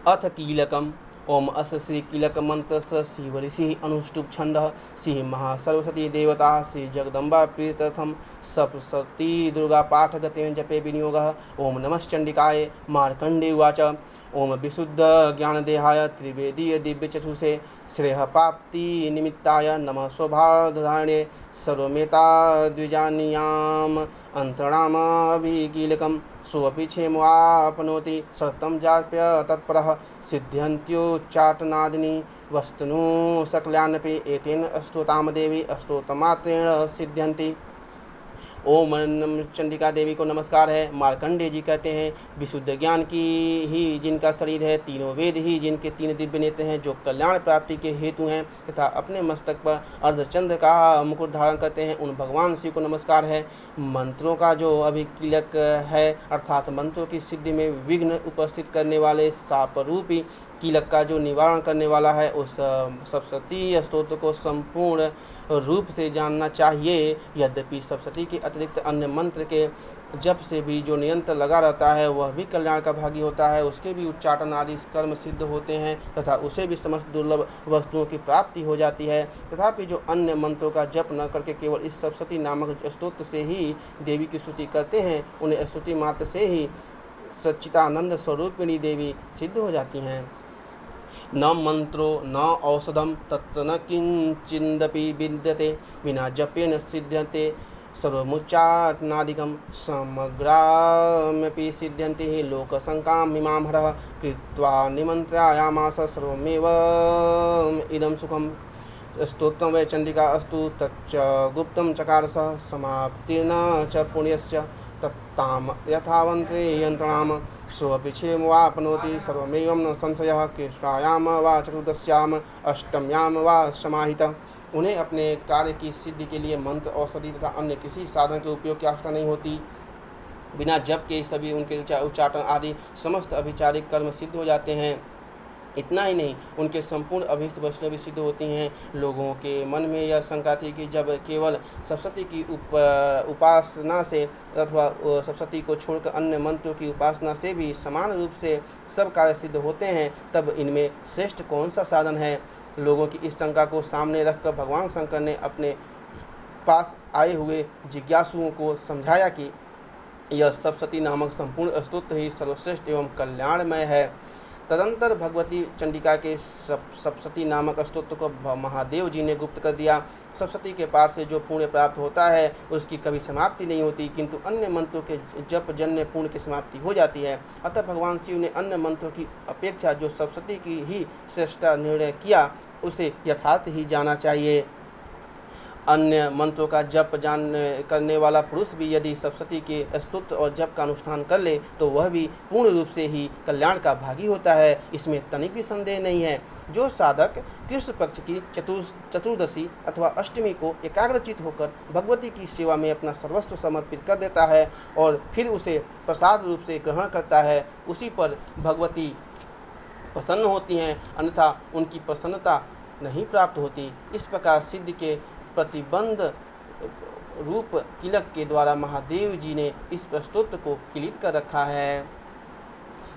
अथ कीलकम्। ओम अस्य श्री कीलक मंत्र शिव ऋषि अनुष्टुप छंद श्री महासरस्वती देवता श्री जगदम्बा प्रीत्यर्थम सप्तशती दुर्गा पाठ गतेन जपे विनियोग। ओम नमश्चंडिकाय। मार्कंडे उवाच। ओम विशुद्ध ज्ञानदेहाय त्रिवेदीय दिव्य चक्षुषे श्रेय प्राप्ति निमित्ताय नमः सौभाग्यधारणे सर्वमेता द्विजानीयाम अंतरामभिकीलकं सोऽपि क्षेमवाप्नोति सततं जाप्य तत्परः सिद्ध्यन्त्योच्चाटनादिनी वस्तुनो सकल्यानपि एतेन स्तोताम देवी स्तोत्रमात्रेण सिद्ध्यन्ति। ओम चंडिका देवी को नमस्कार है। मार्कंडेय जी कहते हैं, विशुद्ध ज्ञान की ही जिनका शरीर है, तीनों वेद ही जिनके तीन दिव्य नेत्र हैं, जो कल्याण प्राप्ति के हेतु हैं तथा अपने मस्तक पर अर्धचंद्र का मुकुट धारण करते हैं, उन भगवान शिव को नमस्कार है। मंत्रों का जो अभिकीलक है, अर्थात मंत्रों की सिद्धि में विघ्न उपस्थित करने वाले सापरूपी कीलक का जो निवारण करने वाला है, उस सप्तशती स्तोत्र को संपूर्ण रूप से जानना चाहिए। यद्यपि सप्तशती के अतिरिक्त अन्य मंत्र के जप से भी जो निरंतर लगा रहता है, वह भी कल्याण का भागी होता है, उसके भी उच्चाटन आदि कर्म सिद्ध होते हैं तथा उसे भी समस्त दुर्लभ वस्तुओं की प्राप्ति हो जाती है। तथापि जो अन्य मंत्रों का जप न करके केवल इस सप्तशती नामक स्तोत्र से ही देवी की स्तुति करते हैं, उन्हें स्तुति मात्र से ही सच्चिदानंद स्वरूपिणी देवी सिद्ध हो जाती हैं। न मंत्रो न औषधम तत्र न किंचिदपि विद्यते विना जपेन सिद्ध्यते सर्वमुच्चाटनादिकं समग्रामपि सिद्ध्यन्ति लोकशङ्कां इमां हरः कृत्वा निमन्त्रयामास सर्वमेव इदं सुखम्। स्तोत्रं वै चंडिका अस्तु तच्च गुप्तं चकार सः समाप्तिर्न च पुण्यस्य तत्ताम यथावन्त्रे यन्त्रणाम सोऽपि क्षेमवाप्नोति सर्वमेवं न संशयः। कृष्णायां वा चतुर्दश्याम अष्टम्यां वा समाहितः। उन्हें अपने कार्य की सिद्धि के लिए मंत्र, औषधि तथा अन्य किसी साधन के उपयोग की आवश्यकता नहीं होती। बिना जप के सभी उनके उच्चाटन आदि समस्त अभिचारिक कर्म सिद्ध हो जाते हैं। इतना ही नहीं, उनके संपूर्ण अभीष्ट वस्तुएं भी सिद्ध होती हैं। लोगों के मन में यह शंका थी कि जब केवल सप्तशती की उपासना से अथवा सप्तशती को छोड़कर अन्य मंत्रों की उपासना से भी समान रूप से सब कार्य सिद्ध होते हैं, तब इनमें श्रेष्ठ कौन सा साधन है। लोगों की इस शंका को सामने रखकर भगवान शंकर ने अपने पास आए हुए जिज्ञासुओं को समझाया कि यह सप्तशती नामक संपूर्ण स्तोत्र ही सर्वश्रेष्ठ एवं कल्याणमय है। तदंतर भगवती चंडिका के सप्तशती नामक स्तोत्र को महादेव जी ने गुप्त कर दिया। सप्तशती के पार से जो पुण्य प्राप्त होता है, उसकी कभी समाप्ति नहीं होती, किंतु अन्य मंत्रों के जप जन्य पुण्य की समाप्ति हो जाती है। अतः भगवान शिव ने अन्य मंत्रों की अपेक्षा जो सप्तशती की ही श्रेष्ठता निर्णय किया, उसे यथार्थ ही जाना चाहिए। अन्य मंत्रों का जप करने वाला पुरुष भी यदि सप्तशती के स्तोत्र और जप का अनुष्ठान कर ले, तो वह भी पूर्ण रूप से ही कल्याण का भागी होता है, इसमें तनिक भी संदेह नहीं है। जो साधक कृष्ण पक्ष की चतुर्दशी अथवा अष्टमी को एकाग्रचित होकर भगवती की सेवा में अपना सर्वस्व समर्पित कर देता है और फिर उसे प्रसाद रूप से ग्रहण करता है, उसी पर भगवती प्रसन्न होती हैं, अन्यथा उनकी प्रसन्नता नहीं प्राप्त होती। इस प्रकार सिद्ध के प्रतिबंध रूप कीलक के द्वारा महादेव जी ने इस स्तोत्र को किलित कर रखा है।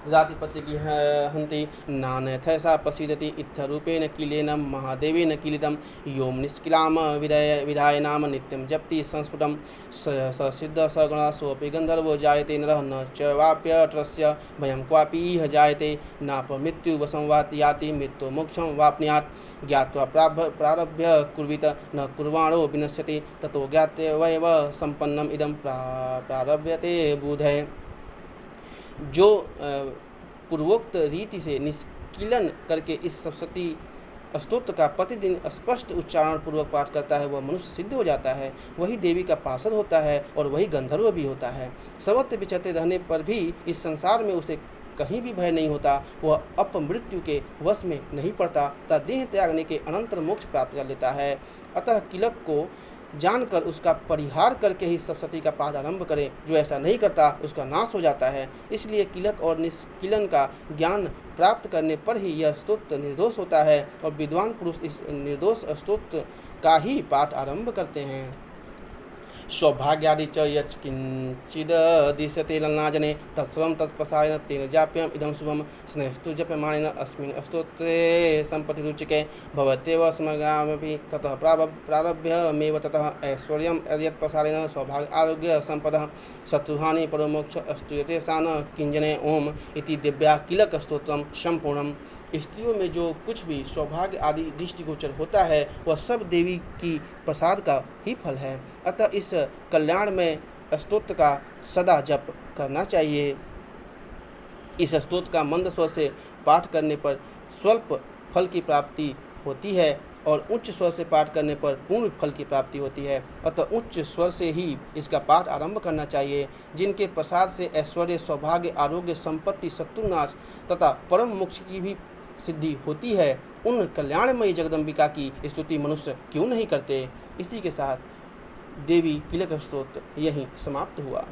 जातिपति की हंति नान्यथैसा प्रसीदति इत्थरूपेण कीलेन महादेवेन कीलितं योम निष्किलाम विधाय नाम नित्यं जप्ति संस्फुटं स सिद्ध सगुण सोऽपि गंधर्वो जायते नरः न च वाप्यट्रस्य भयं क्वापि इह जायते नापमृत्युवशं वा याति मृत्यो मोक्षं वाप्नुयात् ज्ञात्वा प्रारभ्य कुर्वीत न कुर्वाणो विनश्यति ततो ज्ञात्यवैव सम्पन्नम् इदं प्रारभ्यते बुधये। जो पूर्वोक्त रीति से निष्कीलन करके इस सप्तशती स्तोत्र का प्रतिदिन स्पष्ट उच्चारण पूर्वक पाठ करता है, वह मनुष्य सिद्ध हो जाता है, वही देवी का पार्षद होता है और वही गंधर्व भी होता है। सर्वत्र विचरते रहने पर भी इस संसार में उसे कहीं भी भय नहीं होता, वह अपमृत्यु के वश में नहीं पड़ता तथा देह त्यागने के अनंतर मोक्ष प्राप्त कर लेता है। अतः कीलक को जानकर उसका परिहार करके ही सप्तशती का पाठ आरंभ करें। जो ऐसा नहीं करता उसका नाश हो जाता है। इसलिए कीलक और निष्कीलन का ज्ञान प्राप्त करने पर ही यह स्तोत्र निर्दोष होता है और विद्वान पुरुष इस निर्दोष स्तोत्र का ही पाठ आरंभ करते हैं। सौभाग्यादि च यत्किञ्चिददिश्यते ललनाजने तत्सर्वं तत्प्रसारेण तेन जाप्यम् इदं शुभं स्नेहस्तु जप्यमानेन अस्मिन् स्तोत्रे सम्पत्तिरुचिके भवत्येव समगामपि ततः प्रारभ्यमेव ततः ऐश्वर्यं यत्प्रसारेण सौभाग्य आरोग्य संपदः शत्रुहानि परमोक्ष अस्तु यतेषां न किंजने ओम इति दिव्या किलक स्तोत्रम संपूर्णम। स्त्रियों में जो कुछ भी सौभाग्य आदि दृष्टिगोचर होता है वह सब देवी की प्रसाद का ही फल है। अतः इस कल्याण में स्तोत्र का सदा जप करना चाहिए। इस स्तोत्र का मंद स्वर से पाठ करने पर स्वल्प फल की प्राप्ति होती है और उच्च स्वर से पाठ करने पर पूर्ण फल की प्राप्ति होती है। अतः उच्च स्वर से ही इसका पाठ आरंभ करना चाहिए। जिनके प्रसाद से ऐश्वर्य सौभाग्य आरोग्य संपत्ति शत्रुनाश तथा परम मोक्ष की भी सिद्धि होती है, उन कल्याणमयी जगदम्बिका की स्तुति मनुष्य क्यों नहीं करते। इसी के साथ देवी किलक स्तोत्र यहीं समाप्त हुआ।